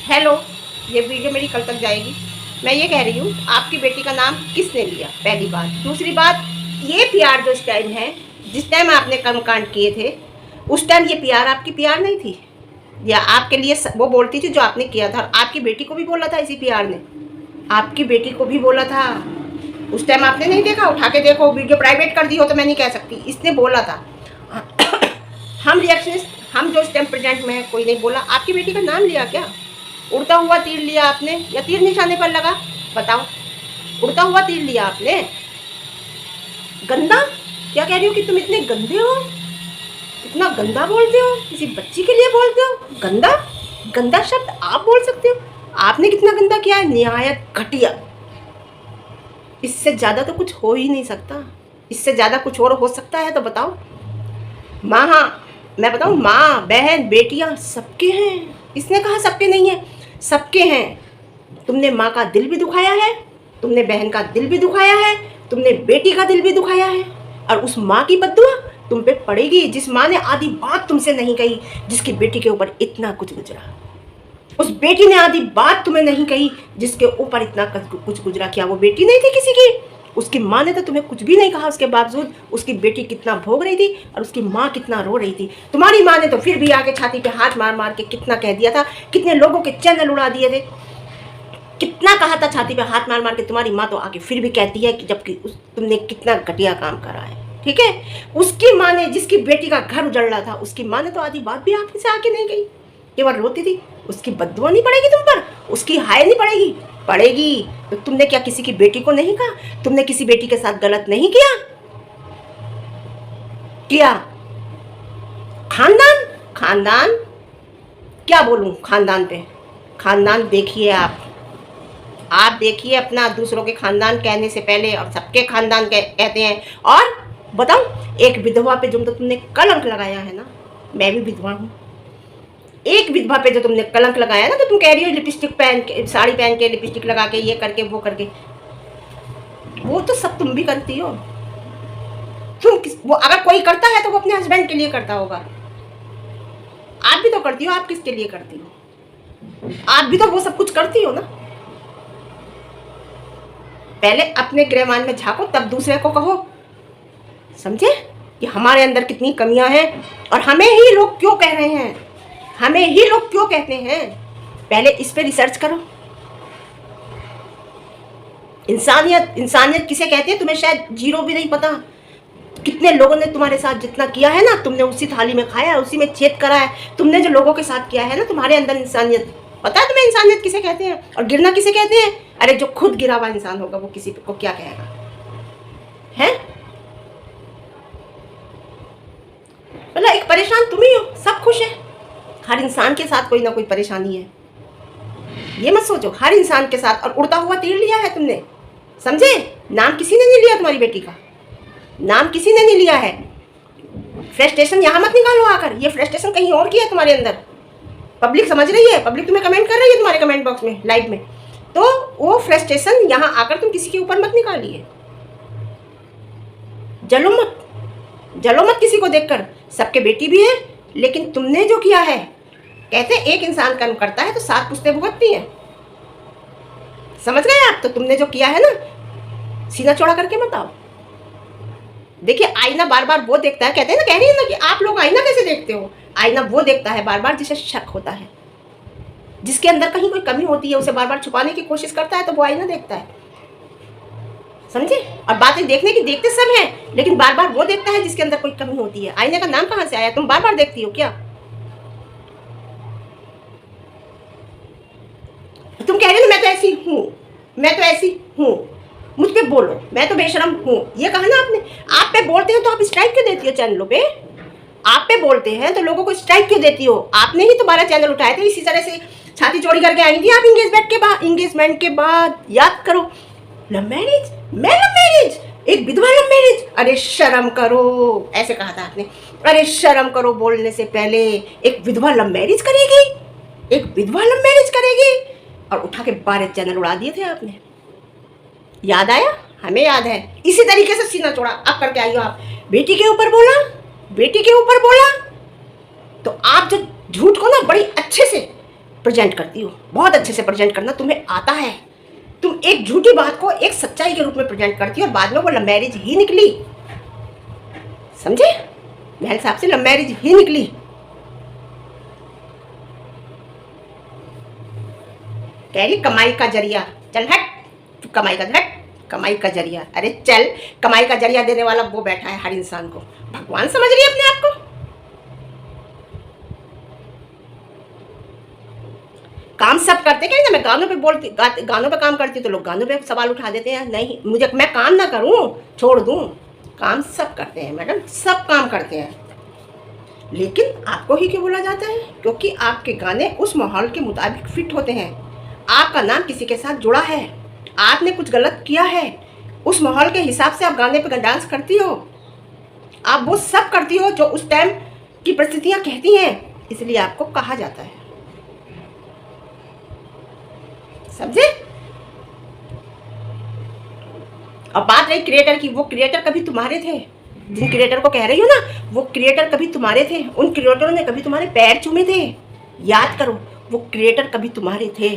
Hello. ये video मेरी कल तक जाएगी। मैं ये कह रही हूँ, आपकी बेटी का नाम किसने लिया? पहली बात। दूसरी बात, ये पीआर जो इस टाइम है, जिस टाइम आपने कर्मकांड किए थे, उस टाइम ये पीआर आपकी पीआर नहीं थी, या आपके लिए वो बोलती थी जो आपने किया था। आपकी बेटी को भी बोला था इसी पीआर ने, आपकी बेटी को भी बोला था। उस टाइम आपने नहीं देखा? उठा के देखो, वीडियो प्राइवेट कर दी हो तो मैं नहीं कह सकती। इसने बोला था। हम रिएक्शन, हम जो इस टाइम प्रेजेंट में है, कोई नहीं बोला। आपकी बेटी का नाम लिया क्या? उड़ता हुआ तीर लिया आपने या तीर निशाने पर लगा? बताओ। उड़ता हुआ तीर लिया आपने। गंदा क्या कह रही हो कि तुम इतने गंदे हो? इतना गंदा बोलते हो? किसी बच्ची के लिए बोलते हो गंदा? गंदा शब्द आप बोल सकते हो? आपने कितना गंदा किया है, निहायत घटिया। इससे ज्यादा तो कुछ हो ही नहीं सकता। इससे ज्यादा कुछ और हो सकता है तो बताओ। माँ, हाँ मैं बताऊँ, माँ बहन बेटियां सबके हैं। इसने कहा सबके नहीं है, सबके हैं। तुमने माँ का दिल भी दुखाया है, तुमने बहन का दिल भी दुखाया है, तुमने बेटी का दिल भी दुखाया है। और उस माँ की बद्दुआ तुम पे पड़ेगी, जिस माँ ने आधी बात तुमसे नहीं कही, जिसकी बेटी के ऊपर इतना कुछ गुजरा। उस बेटी ने आधी बात तुम्हें नहीं कही, जिसके ऊपर इतना कुछ गुजरा। क्या वो बेटी नहीं थी किसी की? उसकी माँ ने तो तुम्हें कुछ भी नहीं कहा, उसके बावजूद उसकी बेटी कितना भोग रही थी और उसकी माँ कितना रो रही थी। तुम्हारी माँ ने तो फिर भी आके छाती पे हाथ मार मार के कितना कह दिया था, कितने लोगों के चैनल उड़ा दिए थे, कितना कहा था छाती पे हाथ मार मार के। तुम्हारी माँ तो आके फिर भी कहती है कि जबकि तुमने कितना घटिया काम करा है। ठीक है, उसकी माँ ने, जिसकी बेटी का घर उजड़ रहा था, उसकी माँ ने तो आधी बात भी आपसे आके नहीं कही, केवल रोती थी। उसकी बद्दुआ नहीं पड़ेगी तुम पर? उसकी हाय नहीं पड़ेगी? पड़ेगी। तो तुमने क्या किसी की बेटी को नहीं कहा? तुमने किसी बेटी के साथ गलत नहीं किया? किया? खानदान, खानदान क्या बोलूं खानदान पे? खानदान देखिए आप देखिए अपना, दूसरों के खानदान कहने से पहले, और सबके खानदान कहते हैं। और बताऊं, एक विधवा पे जो तुमने कलंक लगाया है ना, मैं भी विधवा हूं, एक विधवा पे जो तुमने कलंक लगाया ना, तो तुम कह रही हो लिपस्टिक पहन के, साड़ी पहन के, लिपस्टिक लगा के, ये करके वो करके, वो तो सब तुम भी करती हो। वो अगर कोई करता है तो वो अपने हस्बैंड के लिए करता होगा। आप भी तो करती हो। आप किसके लिए करती हो? आप भी तो वो सब कुछ करती हो ना। पहले अपने गृहमान में झांको, तब दूसरे को कहो। समझे कि हमारे अंदर कितनी कमियां हैं, और हमें ही लोग क्यों कह रहे हैं, हमें ही लोग क्यों कहते हैं। पहले इस पे रिसर्च करो। इंसानियत, इंसानियत किसे कहते हैं तुम्हें शायद जीरो भी नहीं पता। कितने लोगों ने तुम्हारे साथ जितना किया है ना, तुमने उसी थाली में खाया है, उसी में छेद करा है। तुमने जो लोगों के साथ किया है ना, तुम्हारे अंदर इंसानियत, पता है तुम्हें इंसानियत किसे कहते हैं और गिरना किसे कहते हैं? अरे जो खुद गिरा हुआ इंसान होगा वो किसी को क्या कहेगा? है मतलब एक परेशान तुम ही हो, सब खुश है। हर इंसान के साथ कोई ना कोई परेशानी है, ये मत सोचो। हर इंसान के साथ। और उड़ता हुआ तीर लिया है तुमने, समझे? नाम किसी ने नहीं लिया तुम्हारी बेटी का, नाम किसी ने नहीं लिया है। फ्रस्ट्रेशन यहाँ मत निकालो आकर, ये फ्रस्ट्रेशन कहीं और की है तुम्हारे अंदर। पब्लिक समझ रही है, पब्लिक तुम्हें कमेंट कर रही है तुम्हारे कमेंट बॉक्स में, लाइव में। तो वो फ्रस्ट्रेशन यहाँ आकर तुम किसी के ऊपर मत निकालिए। जलो मत, जलो मत किसी को देखकर। सबके बेटी भी है, लेकिन तुमने जो किया है, कहते एक इंसान कर्म करता है तो 7 पुश्तें भुगतती हैं। समझ गए आप? तो तुमने जो किया है ना, सीना चौड़ा करके मत आओ। देखिए, आईना बार बार वो देखता है, कहते हैं ना, कह रही है ना कि आप लोग आईना कैसे देखते हो? आईना वो देखता है बार बार जिसे शक होता है, जिसके अंदर कहीं कोई कमी होती है, उसे बार बार छुपाने की कोशिश करता है, तो वो आईना देखता है। समझे? और बातें देखने की देखते सब हैं, लेकिन बार बार वो देखता है जिसके अंदर कोई कमी होती है। आईने का नाम कहां से आया? तुम बार बार देखती हो क्या? तुम कह रहे हो मैं तो ऐसी हूं, मैं तो ऐसी हूं, मुझ पे बोलो, मैं तो बेशरम हूं, ये कहा ना आपने। आप पे बोलते हो तो आप स्ट्राइक क्यों देती हो चैनलों पे? आप पे बोलते हैं तो लोगों को स्ट्राइक क्यों देती हो? आपने ही तो 12 चैनल उठाए थे, इसी तरह से छाती चौड़ी करके आई थी आप एंगेजमेंट के बाद। याद करो, लव मैरिज, मैं लव मैरिज, एक विधवा लव मैरिज। अरे शर्म करो, ऐसे कहा था आपने। अरे शर्म करो, बोलने से पहले। एक विधवा लव मैरिज करेगी, एक विधवा लव मैरिज करेगी, और उठा के 12 चैनल उड़ा दिए थे आपने। याद आया? हमें याद है। इसी तरीके से सीना चौड़ा अब करके आई हो आप। बेटी के ऊपर बोला, बेटी के ऊपर बोला, तो आप जो झूठ को ना बड़ी अच्छे से प्रेजेंट करती हो, बहुत अच्छे से प्रेजेंट करना तुम्हें आता है। तुम एक झूठी बात को एक सच्चाई के रूप में प्रेजेंट करती हो और बाद में वो लव मैरिज ही निकली। समझे? मेरे हिसाब से लव मैरिज ही निकली। कह रही कमाई का जरिया, चल हट, कमाई का जरिया। अरे चल, कमाई का जरिया देने वाला वो बैठा है हर इंसान को, भगवान समझ रही है अपने आप को। काम सब करते क्या ना, मैं गानों पे बोलती, गानों पे काम करती तो लोग गानों पे सवाल उठा देते हैं। नहीं, मुझे, मैं काम ना करूं, छोड़ दूं, काम सब करते हैं मैडम, सब काम करते हैं। लेकिन आपको ही क्यों बोला जाता है? क्योंकि आपके गाने उस माहौल के मुताबिक फिट होते हैं। आपका नाम किसी के साथ जुड़ा है, आपने कुछ गलत किया है, उस माहौल के हिसाब से आप गाने पे डांस करती हो, आप वो सब करती हो जो उस टाइम की परिस्थितियां कहती हैं, इसलिए आपको कहा जाता है। समझे? अब बात रही क्रिएटर की, वो क्रिएटर कभी तुम्हारे थे, जिन क्रिएटर को कह रही हो ना, वो क्रिएटर कभी तुम्हारे थे, उन क्रिएटरों ने कभी तुम्हारे पैर चूमे थे। याद करो, वो क्रिएटर कभी तुम्हारे थे,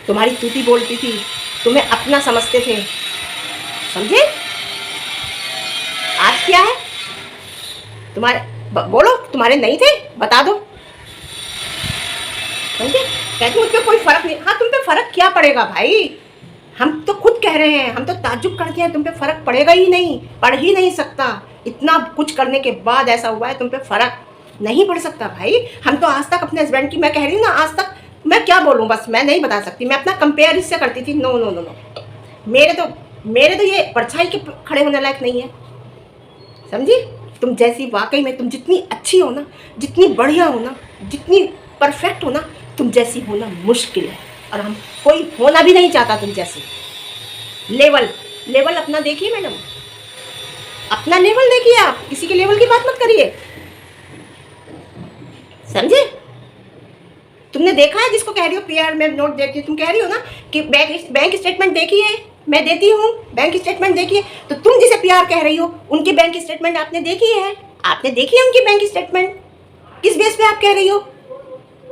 तुम्हारी तूती बोलती थी, तुम्हें अपना समझते थे। समझे? आज क्या है? तुम्हारे बोलो, तुम्हारे नहीं थे, बता दो। समझे? कहते मुझ पे कोई फर्क नहीं। हाँ, तुम पे फर्क क्या पड़ेगा भाई? हम तो खुद कह रहे हैं, हम तो ताज्जुब करते हैं, तुम पे फर्क पड़ेगा ही नहीं, पड़ ही नहीं सकता। इतना कुछ करने के बाद ऐसा हुआ है, तुम पे फर्क नहीं पड़ सकता भाई। हम तो आज तक अपने हस्बैंड की, मैं कह रही हूँ ना, आज तक मैं क्या बोलूँ, बस मैं नहीं बता सकती। मैं अपना कंपेयर इससे करती थी, नो नो नो नो, मेरे तो ये परछाई के खड़े होने लायक नहीं है। समझी? तुम जैसी वाकई में, तुम जितनी अच्छी हो ना, जितनी बढ़िया हो ना, जितनी परफेक्ट हो ना, तुम जैसी होना मुश्किल है, और हम कोई होना भी नहीं चाहता तुम जैसी। लेवल अपना देखिए मैडम, अपना लेवल देखिए, आप किसी के लेवल की बात मत करिए। समझे? तुमने देखा है जिसको कह रही हो पीआर में नोट देती हो, तुम कह रही हो ना कि बैंक स्टेटमेंट देखिए, मैं देती हूँ, बैंक स्टेटमेंट देखिए, तो तुम जिसे पीआर कह रही हो उनकी बैंक स्टेटमेंट आपने देखी है? आपने देखी है उनकी बैंक स्टेटमेंट? किस बेस पे आप कह रही हो?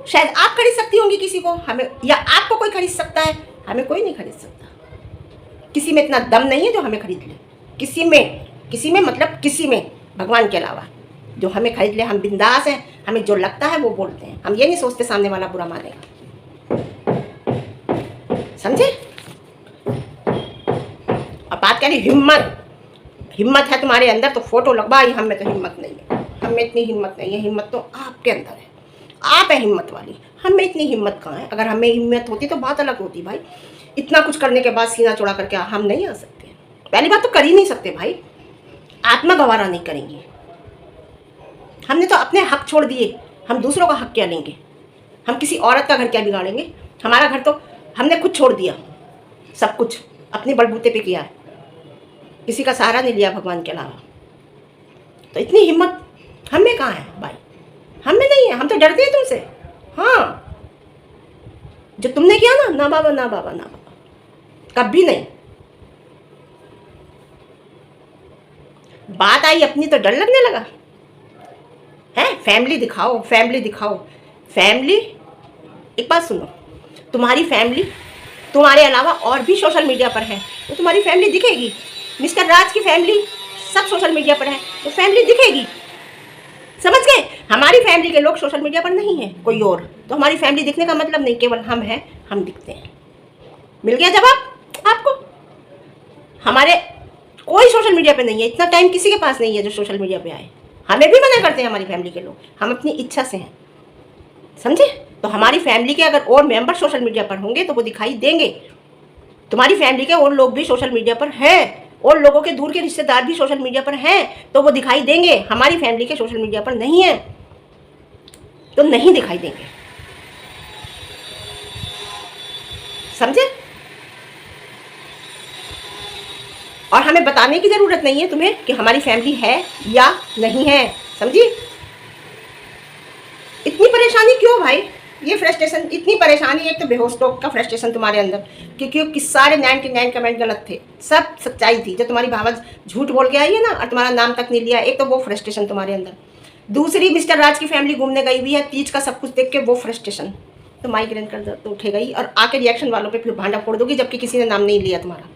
शायद आप खरीद सकती होंगी किसी को, हमें, या आपको कोई खरीद सकता है, हमें कोई नहीं खरीद सकता। किसी में इतना दम नहीं है जो हमें खरीद ले, किसी में मतलब किसी में, भगवान के अलावा जो हमें खरीद ले। हम बिंदास हैं, हमें जो लगता है वो बोलते हैं, हम ये नहीं सोचते सामने वाला बुरा मानेगा। समझे? अब बात कह रही हिम्मत है तुम्हारे अंदर तो फोटो लगवाई, हम में तो हिम्मत नहीं है, हम में इतनी हिम्मत नहीं है। हिम्मत तो आपके अंदर है, आप है हिम्मत वाली, हम में इतनी हिम्मत कहाँ है? अगर हमें हिम्मत होती तो बात अलग होती भाई। इतना कुछ करने के बाद सीना चौड़ा करके हम नहीं आ सकते। पहली बात तो कर ही नहीं सकते भाई, आत्मा गवारा नहीं करेंगे। हमने तो अपने हक छोड़ दिए, हम दूसरों का हक क्या लेंगे? हम किसी औरत का घर क्या बिगाड़ेंगे? हमारा घर तो हमने खुद छोड़ दिया, सब कुछ अपने बलबूते पे किया है, किसी का सहारा नहीं लिया भगवान के अलावा। तो इतनी हिम्मत हमें कहाँ है भाई? हमें नहीं है, हम तो डरते हैं तुमसे। हाँ, जो तुमने किया ना, ना बाबा ना बाबा ना बाबा, कभी नहीं। बात आई अपनी तो डर लगने लगा है। फैमिली दिखाओ, फैमिली दिखाओ, फैमिली। एक बात सुनो, तुम्हारी फैमिली तुम्हारे अलावा और भी सोशल मीडिया पर है, तो तुम्हारी फैमिली दिखेगी। मिस्टर राज की फैमिली सब सोशल मीडिया पर है, तो फैमिली दिखेगी। समझ गए? हमारी फैमिली के लोग सोशल मीडिया पर नहीं है, कोई और, तो हमारी फैमिली दिखने का मतलब नहीं, केवल हम हैं, हम दिखते हैं। मिल गया जवाब आपको? हमारे कोई सोशल मीडिया पे नहीं है, इतना टाइम किसी के पास नहीं है जो सोशल मीडिया पे आए। हमें भी मना करते हैं हमारी फैमिली के लोग, हम अपनी इच्छा से हैं। समझे? तो हमारी फैमिली के अगर और मेंबर सोशल मीडिया पर होंगे तो वो दिखाई देंगे। तुम्हारी फैमिली के और लोग भी सोशल मीडिया पर हैं, और लोगों के दूर के रिश्तेदार भी सोशल मीडिया पर हैं, तो वो दिखाई देंगे। हमारी फैमिली के सोशल मीडिया पर नहीं है, तो नहीं दिखाई देंगे। समझे? और हमें बताने की जरूरत नहीं है तुम्हें कि हमारी फैमिली है या नहीं है। समझी? इतनी परेशानी क्यों भाई? ये फ्रस्ट्रेशन, इतनी परेशानी, एक तो बेहोश टॉक का फ्रस्ट्रेशन तुम्हारे अंदर, क्योंकि सारे 99 कमेंट गलत थे, सब सच्चाई थी। जो तुम्हारी भावज झूठ बोल के आई है ना, और तुम्हारा नाम तक नहीं लिया, एक तो वो फ्रस्ट्रेशन तुम्हारे अंदर। दूसरी, मिस्टर राज की फैमिली घूमने गई हुई है, तीज का सब कुछ देख के वो फ्रस्ट्रेशन। तो माइग्रेन कर दर्द तो उठेगा ही, और आके रिएक्शन वालों पे फिर भांडा फोड़ दोगी जबकि किसी ने नाम नहीं लिया तुम्हारा।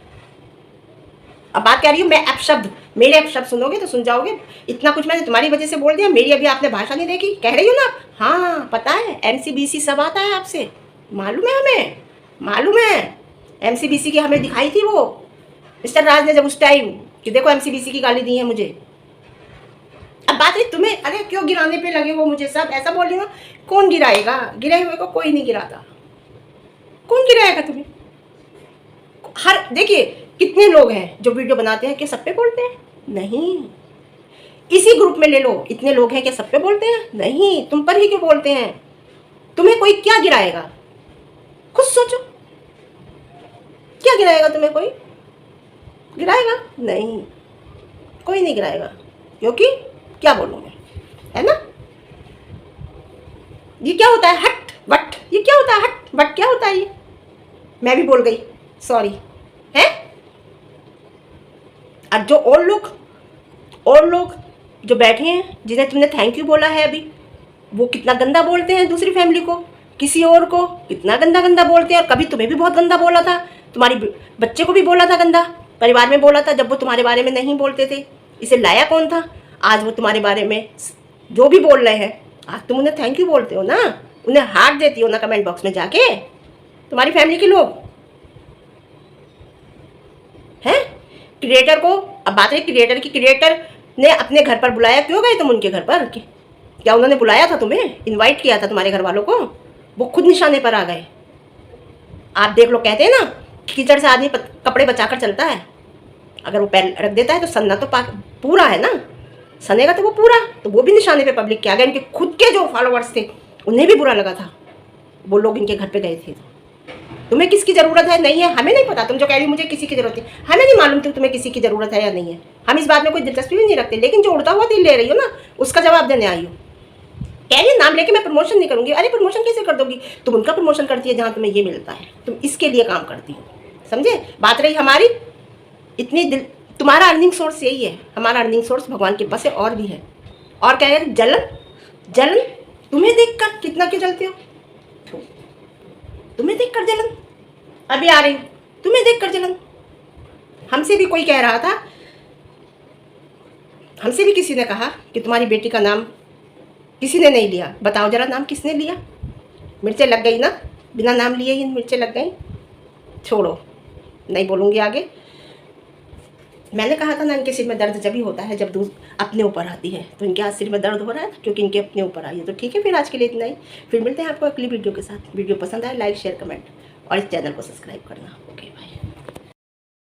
अब बात कह रही हूँ मैं अपशब्द, मेरे अपशब्द सुनोगे तो सुन जाओगे। इतना कुछ मैंने तुम्हारी वजह से बोल दिया, मेरी अभी आपने भाषा नहीं देखी, कह रही हो ना। हाँ पता है, MCBC सब आता है आपसे, मालूम है हमें, मालूम है। MCBC की हमें दिखाई थी वो मिस्टर राज ने जब उस टाइम कि देखो MCBC की गाली दी है मुझे। अब बात है तुम्हें, अरे क्यों गिराने पे लगे हो मुझे सब, ऐसा बोल रही हो। कौन गिराएगा, गिरे हुए को कोई नहीं गिराता, कौन गिराएगा तुम्हें। हर देखिए कितने लोग हैं जो वीडियो बनाते हैं कि सब पे बोलते हैं, नहीं। इसी ग्रुप में ले लो, इतने लोग हैं कि सब पे बोलते हैं, नहीं। तुम पर ही क्यों बोलते हैं, तुम्हें कोई क्या गिराएगा, खुद सोचो। क्या गिराएगा तुम्हें, कोई गिराएगा नहीं, कोई नहीं गिराएगा। क्योंकि क्या बोलूँ मैं, है ना। ये क्या होता है हट वट, ये क्या होता है हट वट, क्या होता है ये। मैं भी बोल गई, सॉरी है। अब जो और लोग जो बैठे हैं जिन्हें तुमने थैंक यू बोला है अभी, वो कितना गंदा बोलते हैं दूसरी फैमिली को, किसी और को कितना गंदा गंदा बोलते हैं। और कभी तुम्हें भी बहुत गंदा बोला था, तुम्हारी बच्चे को भी बोला था गंदा, परिवार में बोला था जब वो तुम्हारे बारे में नहीं बोलते थे। इसे लाया कौन था, आज वो तुम्हारे बारे में जो भी बोल रहे हैं, आज तुम उन्हें थैंक यू बोलते हो ना, उन्हें हार्ट देती हो ना कमेंट बॉक्स में जाके, तुम्हारी फैमिली के लोग हैं। क्रिएटर को, अब बात है क्रिएटर की, क्रिएटर ने अपने घर पर बुलाया, क्यों गए तुम उनके घर पर, क्या उन्होंने बुलाया था तुम्हें, इनवाइट किया था तुम्हारे घर वालों को, वो खुद निशाने पर आ गए। आप देख लो, कहते हैं ना कीचड़ से आदमी कपड़े बचाकर चलता है, अगर वो पैर रख देता है तो सन्ना तो पूरा है ना, सनेगा तो वो पूरा, तो वो भी निशाने पे पब्लिक के आ गए। इनके खुद के जो फॉलोअर्स थे उन्हें भी बुरा लगा था, वो लोग इनके घर पे गए थे। तुम्हें किसकी ज़रूरत है, नहीं है, हमें नहीं पता। तुम जो कह रही मुझे किसी की ज़रूरत है, हमें नहीं मालूम तुम्हें किसी की ज़रूरत है या नहीं है, हम इस बात में कोई दिलचस्पी भी नहीं रखते। लेकिन जो उड़ता हुआ दिल ले रही हो ना, उसका जवाब देने आई हो। कह रही नाम लेके मैं प्रमोशन नहीं करूँगी, अरे प्रमोशन कैसे कर दोगी, तुम उनका प्रमोशन करती है जहाँ तुम्हें ये मिलता है, तुम इसके लिए काम करती हो, समझे। बात रही हमारी, इतनी दिल, तुम्हारा अर्निंग सोर्स यही है, हमारा अर्निंग सोर्स भगवान के पास है और भी है। और कह रहे जलन तुम्हें देखकर कितना क्यों जलते हो, तुम्हें देखकर जलन, अभी आ रही हूँ, तुम्हें देखकर जलन। हमसे भी कोई कह रहा था, हमसे भी किसी ने कहा कि तुम्हारी बेटी का नाम किसी ने नहीं लिया, बताओ जरा नाम किसने लिया। मिर्चें लग गई ना, बिना नाम लिए ही मिर्चें लग गई। छोड़ो, नहीं बोलूँगी आगे। मैंने कहा था ना, इनके सिर में दर्द जब ही होता है जब दूध अपने ऊपर आती है, तो इनके आज सिर में दर्द हो रहा है क्योंकि इनके अपने ऊपर आई है। तो ठीक है, फिर आज के लिए इतना ही, फिर मिलते हैं आपको अगली वीडियो के साथ। वीडियो पसंद आए लाइक शेयर कमेंट और इस चैनल को सब्सक्राइब करना। Okay bye.